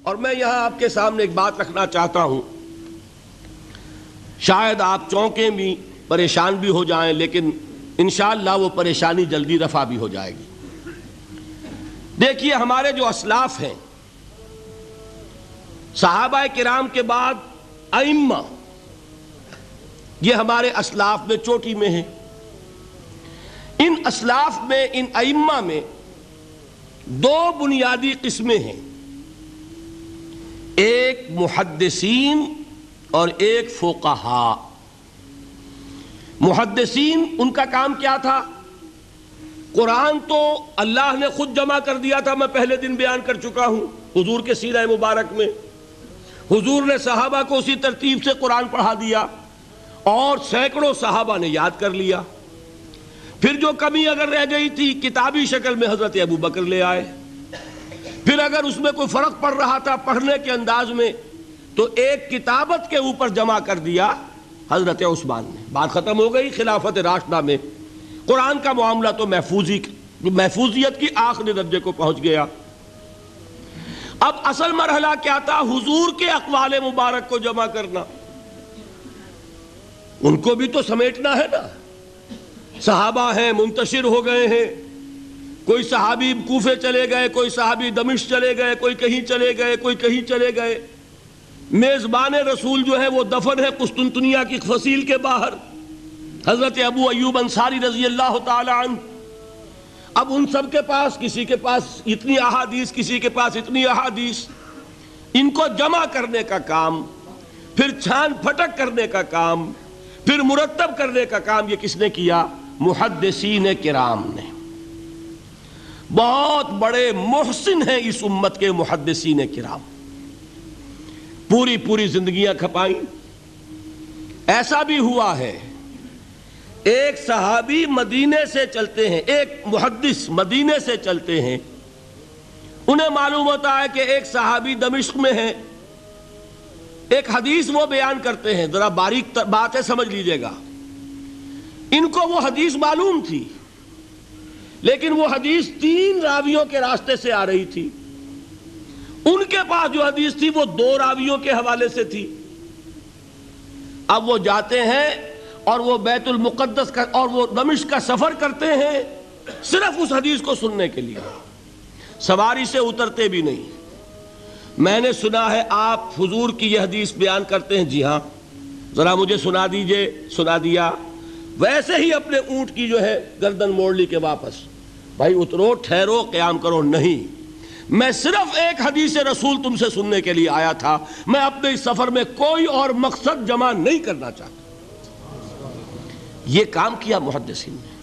اور میں یہاں آپ کے سامنے ایک بات رکھنا چاہتا ہوں، شاید آپ چونکیں بھی پریشان بھی ہو جائیں، لیکن انشاءاللہ وہ پریشانی جلدی رفع بھی ہو جائے گی۔ دیکھیے ہمارے جو اسلاف ہیں، صحابہ کرام کے بعد ائمہ، یہ ہمارے اسلاف میں چوٹی میں ہیں۔ ان اسلاف میں، ان ائمہ میں دو بنیادی قسمیں ہیں، ایک محدثین اور ایک فقہاء۔ محدثین، ان کا کام کیا تھا؟ قرآن تو اللہ نے خود جمع کر دیا تھا، میں پہلے دن بیان کر چکا ہوں حضور کے سیرہ مبارک میں۔ حضور نے صحابہ کو اسی ترتیب سے قرآن پڑھا دیا اور سینکڑوں صحابہ نے یاد کر لیا۔ پھر جو کمی اگر رہ گئی تھی کتابی شکل میں حضرت ابوبکر لے آئے، پھر اگر اس میں کوئی فرق پڑ رہا تھا پڑھنے کے انداز میں تو ایک کتابت کے اوپر جمع کر دیا حضرت عثمان نے۔ بات ختم ہو گئی۔ خلافت راشدہ میں قرآن کا معاملہ تو محفوظیت کی آخری درجے کو پہنچ گیا۔ اب اصل مرحلہ کیا تھا؟ حضور کے اقوال مبارک کو جمع کرنا، ان کو بھی تو سمیٹنا ہے نا۔ صحابہ ہیں، منتشر ہو گئے ہیں، کوئی صحابی کوفے چلے گئے، کوئی صحابی دمشق چلے گئے، کوئی کہیں چلے گئے، کوئی کہیں چلے گئے۔ میزبان رسول جو ہے وہ دفن ہے قسطنطنیہ کی فصیل کے باہر، حضرت ابو ایوب انصاری رضی اللہ تعالی عنہ۔ اب ان سب کے پاس، کسی کے پاس اتنی احادیث، کسی کے پاس اتنی احادیث، ان کو جمع کرنے کا کام، پھر چھان پھٹک کرنے کا کام، پھر مرتب کرنے کا کام یہ کس نے کیا؟ محدثین کرام نے۔ بہت بڑے محسن ہیں اس امت کے محدثین کرام، پوری زندگیاں کھپائیں۔ ایسا بھی ہوا ہے، ایک صحابی مدینے سے چلتے ہیں، ایک محدث مدینے سے چلتے ہیں، انہیں معلوم ہوتا ہے کہ ایک صحابی دمشق میں ہے، ایک حدیث وہ بیان کرتے ہیں، ذرا باریک بات ہے سمجھ لیجئے گا۔ ان کو وہ حدیث معلوم تھی، لیکن وہ حدیث 3 راویوں کے راستے سے آ رہی تھی۔ ان کے پاس جو حدیث تھی وہ 2 راویوں کے حوالے سے تھی۔ اب وہ جاتے ہیں اور وہ بیت المقدس کا اور وہ دمشق کا سفر کرتے ہیں صرف اس حدیث کو سننے کے لیے، سواری سے اترتے بھی نہیں۔ میں نے سنا ہے آپ حضور کی یہ حدیث بیان کرتے ہیں، جی ہاں، ذرا مجھے سنا دیجئے۔ سنا دیا، ویسے ہی اپنے اونٹ کی جو ہے گردن موڑ لی کہ واپس، بھائی اترو، ٹھہرو، قیام کرو۔ نہیں، میں صرف ایک حدیث رسول تم سے سننے کے لیے آیا تھا، میں اپنے اس سفر میں کوئی اور مقصد جمع نہیں کرنا چاہتا۔ یہ کام کیا محدثین نے۔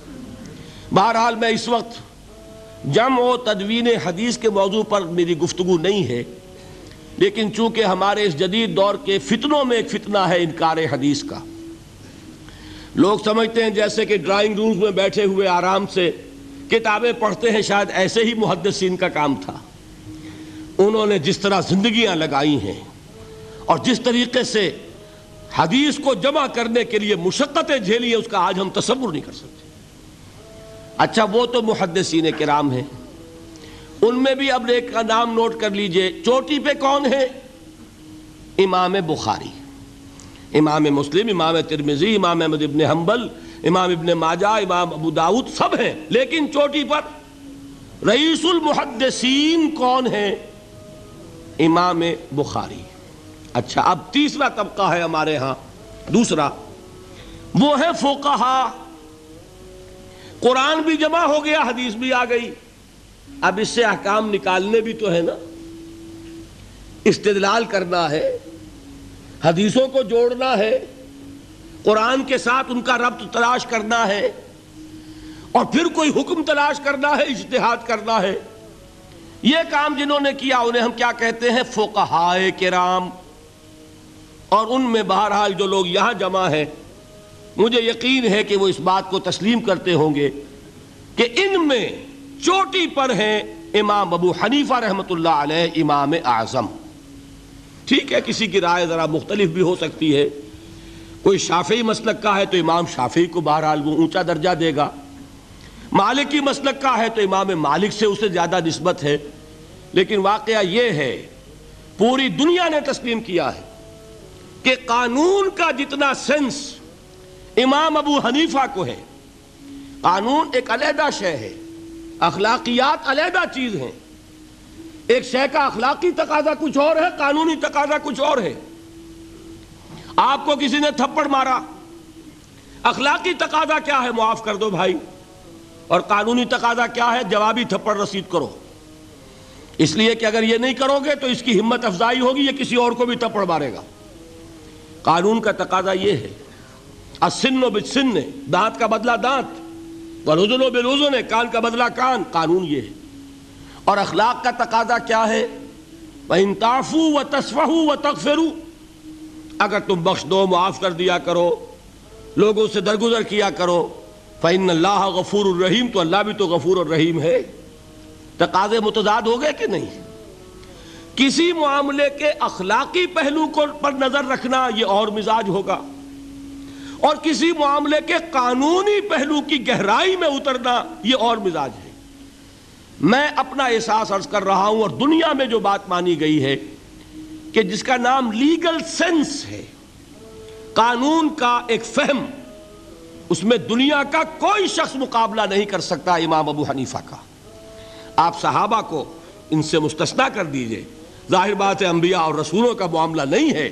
بہرحال میں اس وقت جمع و تدوین حدیث کے موضوع پر میری گفتگو نہیں ہے، لیکن چونکہ ہمارے اس جدید دور کے فتنوں میں ایک فتنہ ہے انکار حدیث کا۔ لوگ سمجھتے ہیں جیسے کہ ڈرائنگ رومز میں بیٹھے ہوئے آرام سے کتابیں پڑھتے ہیں، شاید ایسے ہی محدثین کا کام تھا۔ انہوں نے جس طرح زندگیاں لگائی ہیں اور جس طریقے سے حدیث کو جمع کرنے کے لیے مشقتیں جھیلی ہیں، اس کا آج ہم تصور نہیں کر سکتے۔ اچھا، وہ تو محدثین کرام ہیں، ان میں بھی اب ایک کا نام نوٹ کر لیجئے، چوٹی پہ کون ہے؟ امام بخاری، امام مسلم، امام ترمذی، امام احمد ابن حنبل، امام ابن ماجہ، امام ابو داؤد، سب ہیں، لیکن چوٹی پر رئیس المحدثین کون ہے؟ امام بخاری۔ اچھا، اب تیسرا طبقہ ہے ہمارے ہاں، دوسرا، وہ ہے فقہاء۔ قرآن بھی جمع ہو گیا، حدیث بھی آ گئی، اب اس سے احکام نکالنے بھی تو ہے نا، استدلال کرنا ہے، حدیثوں کو جوڑنا ہے، قرآن کے ساتھ ان کا ربط تلاش کرنا ہے، اور پھر کوئی حکم تلاش کرنا ہے، اجتہاد کرنا ہے۔ یہ کام جنہوں نے کیا انہیں ہم کیا کہتے ہیں؟ فقہاء کرام۔ اور ان میں بہرحال جو لوگ یہاں جمع ہیں، مجھے یقین ہے کہ وہ اس بات کو تسلیم کرتے ہوں گے کہ ان میں چوٹی پر ہیں امام ابو حنیفہ رحمۃ اللہ علیہ، امام اعظم۔ ٹھیک ہے، کسی کی رائے ذرا مختلف بھی ہو سکتی ہے، کوئی شافعی مسلک کا ہے تو امام شافعی کو بہرحال وہ اونچا درجہ دے گا، مالکی مسلک کا ہے تو امام مالک سے اسے زیادہ نسبت ہے۔ لیکن واقعہ یہ ہے پوری دنیا نے تسلیم کیا ہے کہ قانون کا جتنا سینس امام ابو حنیفہ کو ہے، قانون ایک علیحدہ شے ہے، اخلاقیات علیحدہ چیز ہیں، ایک شے کا اخلاقی تقاضا کچھ اور ہے، قانونی تقاضا کچھ اور ہے۔ آپ کو کسی نے تھپڑ مارا، اخلاقی تقاضا کیا ہے؟ معاف کر دو بھائی، اور قانونی تقاضا کیا ہے؟ جوابی تھپڑ رسید کرو، اس لیے کہ اگر یہ نہیں کرو گے تو اس کی ہمت افزائی ہوگی، یہ کسی اور کو بھی تھپڑ مارے گا۔ قانون کا تقاضا یہ ہے، السن بالسن، دانت کا بدلہ دانت، والاذن بالاذن، کان کا بدلہ کان، قانون یہ ہے۔ اور اخلاق کا تقاضا کیا ہے؟ وَإِن تَعْفُوا وَتَصْفَحُوا وَتَغْفِرُوا، اگر تم بخش دو، معاف کر دیا کرو، لوگوں سے درگزر کیا کرو، فَإِنَّ اللَّهَ غَفُورٌ رَحِيمٌ، تو اللہ بھی تو غفور اور رحیم ہے۔ تقاضے متضاد ہو گئے کہ نہیں؟ کسی معاملے کے اخلاقی پہلو پر نظر رکھنا یہ اور مزاج ہوگا، اور کسی معاملے کے قانونی پہلو کی گہرائی میں اترنا یہ اور مزاج ہے۔ میں اپنا احساس عرض کر رہا ہوں، اور دنیا میں جو بات مانی گئی ہے کہ جس کا نام لیگل سینس ہے، قانون کا ایک فہم، اس میں دنیا کا کوئی شخص مقابلہ نہیں کر سکتا امام ابو حنیفہ کا۔ آپ صحابہ کو ان سے مستثنیٰ کر دیجئے، ظاہر بات ہے انبیاء اور رسولوں کا معاملہ نہیں ہے،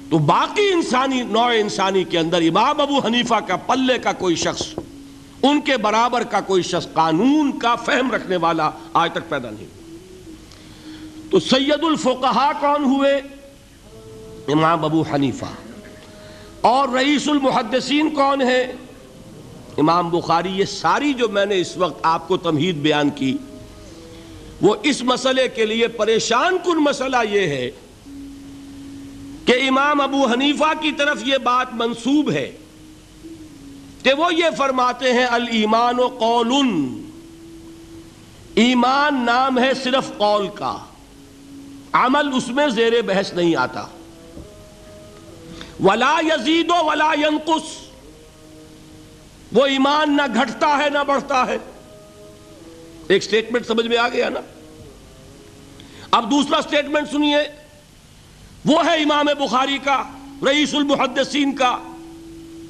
تو باقی انسانی نوع انسانی کے اندر امام ابو حنیفہ کا پلے کا کوئی شخص، ان کے برابر کا کوئی شخص قانون کا فہم رکھنے والا آج تک پیدا نہیں۔ تو سید الفقہاء کون ہوئے؟ امام ابو حنیفہ۔ اور رئیس المحدثین کون ہے؟ امام بخاری۔ یہ ساری جو میں نے اس وقت آپ کو تمہید بیان کی، وہ اس مسئلے کے لیے پریشان کن مسئلہ یہ ہے کہ امام ابو حنیفہ کی طرف یہ بات منسوب ہے کہ وہ یہ فرماتے ہیں الایمان قول، ایمان نام ہے صرف قول کا، عمل اس میں زیر بحث نہیں آتا۔ ولا یزید ولا ینقص، وہ ایمان نہ گھٹتا ہے نہ بڑھتا ہے۔ ایک سٹیٹمنٹ سمجھ میں آ گیا نا؟ اب دوسرا سٹیٹمنٹ سنیے، وہ ہے امام بخاری کا، رئیس المحدثین کا،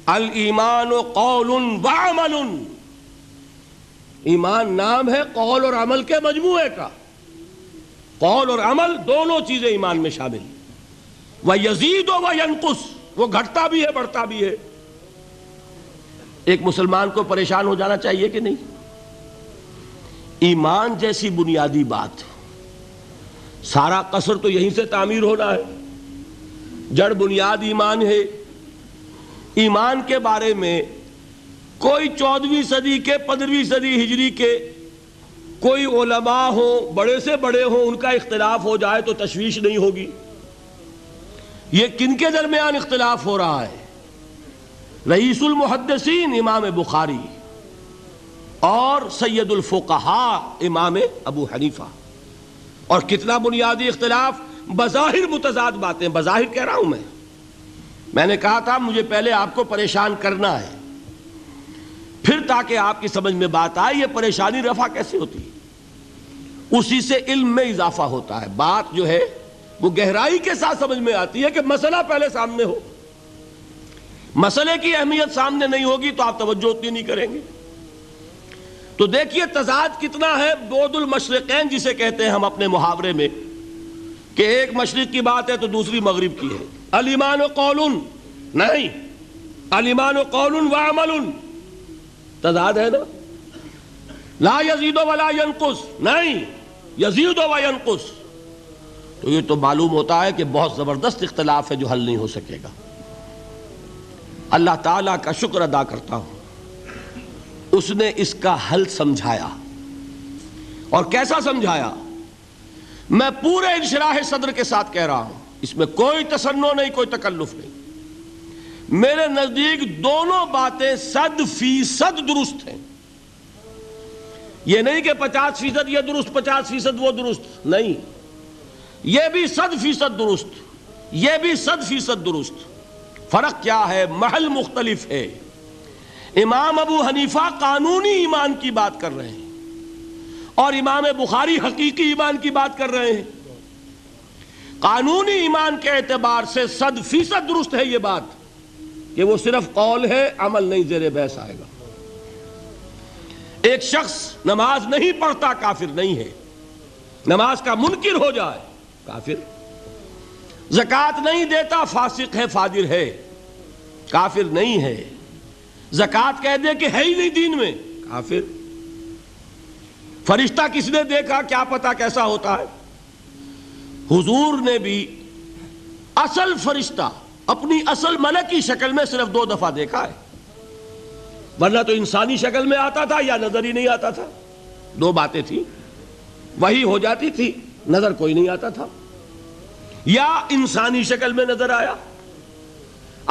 الایمان قول وعمل، ایمان نام ہے قول اور عمل کے مجموعے کا، قول اور عمل دونوں چیزیں ایمان میں شامل۔ وَيَزِيدُ وَيَنْقُصُ، وہ گھٹتا بھی ہے بڑھتا بھی ہے۔ ایک مسلمان کو پریشان ہو جانا چاہیے کہ نہیں؟ ایمان جیسی بنیادی بات، سارا قصر تو یہیں سے تعمیر ہونا ہے، جڑ بنیاد ایمان ہے۔ ایمان کے بارے میں کوئی 14ویں صدی کے 15ویں صدی ہجری کے کوئی علماء ہوں، بڑے سے بڑے ہوں، ان کا اختلاف ہو جائے تو تشویش نہیں ہوگی۔ یہ کن کے درمیان اختلاف ہو رہا ہے؟ رئیس المحدثین امام بخاری اور سید الفقہاء امام ابو حنیفہ۔ اور کتنا بنیادی اختلاف، بظاہر متضاد باتیں، بظاہر کہہ رہا ہوں میں نے کہا تھا مجھے پہلے آپ کو پریشان کرنا ہے، پھر تاکہ آپ کی سمجھ میں بات آئے یہ پریشانی رفع کیسے ہوتی ہے، اسی سے علم میں اضافہ ہوتا ہے۔ بات جو ہے وہ گہرائی کے ساتھ سمجھ میں آتی ہے کہ مسئلہ پہلے سامنے ہو۔ مسئلے کی اہمیت سامنے نہیں ہوگی تو آپ توجہ اتنی نہیں کریں گے۔ تو دیکھیے تضاد کتنا ہے، بعد المشرقین جسے کہتے ہیں ہم اپنے محاورے میں، کہ ایک مشرق کی بات ہے تو دوسری مغرب کی ہے۔ الایمان قول، نہیں، الایمان قول وعمل، تضاد ہے نا۔ لا یزید ولا ینقص، نہیں، یزید وینقص۔ تو یہ تو معلوم ہوتا ہے کہ بہت زبردست اختلاف ہے جو حل نہیں ہو سکے گا۔ اللہ تعالیٰ کا شکر ادا کرتا ہوں، اس نے اس کا حل سمجھایا۔ اور کیسا سمجھایا؟ میں پورے انشراح صدر کے ساتھ کہہ رہا ہوں، اس میں کوئی تصنع نہیں، کوئی تکلف نہیں۔ میرے نزدیک دونوں باتیں 100% درست ہیں۔ یہ نہیں کہ 50% یہ درست 50% وہ درست، نہیں، یہ بھی 100% درست، یہ بھی 100% درست۔ فرق کیا ہے؟ محل مختلف ہے۔ امام ابو حنیفہ قانونی ایمان کی بات کر رہے ہیں اور امام بخاری حقیقی ایمان کی بات کر رہے ہیں۔ قانونی ایمان کے اعتبار سے 100% درست ہے یہ بات کہ وہ صرف قول ہے، عمل نہیں، زیر بحث آئے گا۔ ایک شخص نماز نہیں پڑھتا کافر نہیں ہے، نماز کا منکر ہو جائے کافر، زکوٰۃ نہیں دیتا فاسق ہے، فاجر ہے، کافر نہیں ہے، زکوٰۃ کہہ دے کہ ہے ہی نہیں دین میں، کافر۔ فرشتہ کس نے دیکھا، کیا پتا کیسا ہوتا ہے؟ حضور نے بھی اصل فرشتہ اپنی اصل ملکی شکل میں صرف 2 دفعہ دیکھا ہے، ورنہ تو انسانی شکل میں آتا تھا یا نظر ہی نہیں آتا تھا۔ 2 باتیں تھیں، وہی ہو جاتی تھی، نظر کوئی نہیں آتا تھا، یا انسانی شکل میں نظر آیا۔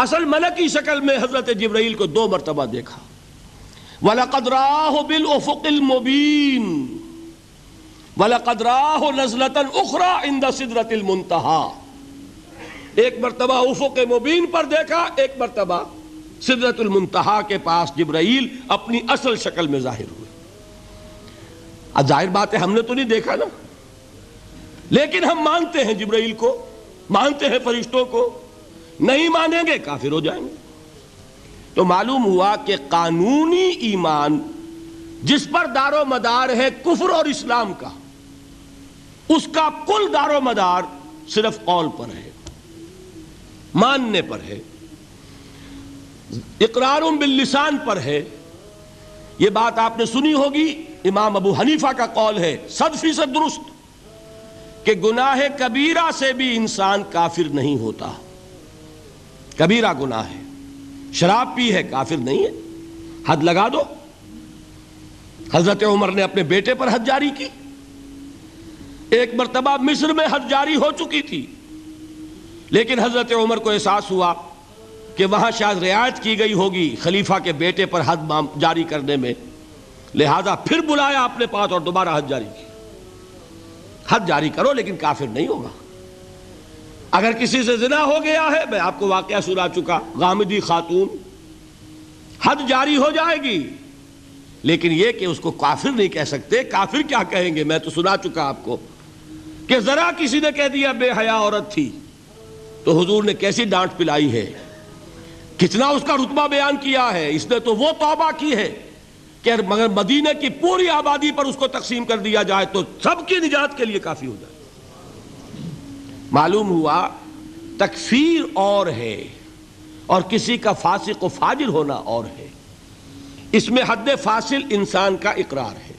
اصل ملکی شکل میں حضرت جبرائیل کو 2 مرتبہ دیکھا۔ وَلَقَدْ رَآهُ بِالْأُفُقِ الْمُبِينِ وَلَقَدْ رَآهُ نَزْلَةً أُخْرَى عِنْدَ سِدْرَةِ الْمُنْتَهَى، ایک مرتبہ افق مبین پر دیکھا، ایک مرتبہ سدرۃ المنتہا کے پاس جبرائیل اپنی اصل شکل میں ظاہر ہوئے۔ اب ظاہر بات ہے ہم نے تو نہیں دیکھا نا، لیکن ہم مانتے ہیں جبرائیل کو، مانتے ہیں فرشتوں کو، نہیں مانیں گے کافر ہو جائیں گے۔ تو معلوم ہوا کہ قانونی ایمان جس پر دار و مدار ہے کفر اور اسلام کا، اس کا کل دار و مدار صرف قول پر ہے، ماننے پر ہے، اقرار باللسان پر ہے۔ یہ بات آپ نے سنی ہوگی، امام ابو حنیفہ کا قول ہے 100% درست کہ گناہ کبیرہ سے بھی انسان کافر نہیں ہوتا۔ کبیرہ گناہ ہے، شراب پی ہے، کافر نہیں ہے، حد لگا دو۔ حضرت عمر نے اپنے بیٹے پر حد جاری کی، ایک مرتبہ مصر میں حد جاری ہو چکی تھی، لیکن حضرت عمر کو احساس ہوا کہ وہاں شاید رعایت کی گئی ہوگی خلیفہ کے بیٹے پر حد جاری کرنے میں، لہذا پھر بلایا اپنے پاس اور دوبارہ حد جاری کی۔ حد جاری کرو لیکن کافر نہیں ہوگا۔ اگر کسی سے زنا ہو گیا ہے، میں آپ کو واقعہ سنا چکا، غامدی خاتون، حد جاری ہو جائے گی، لیکن یہ کہ اس کو کافر نہیں کہہ سکتے۔ کافر کیا کہیں گے؟ میں تو سنا چکا آپ کو کہ ذرا کسی نے کہہ دیا بے حیا عورت تھی تو حضور نے کیسی ڈانٹ پلائی ہے، کتنا اس کا رتبہ بیان کیا ہے۔ اس نے تو وہ توبہ کی ہے کہ مگر مدینہ کی پوری آبادی پر اس کو تقسیم کر دیا جائے تو سب کی نجات کے لیے کافی ہو جائے۔ معلوم ہوا تکفیر اور ہے اور کسی کا فاسق و فاجر ہونا اور ہے۔ اس میں حد فاصل انسان کا اقرار ہے۔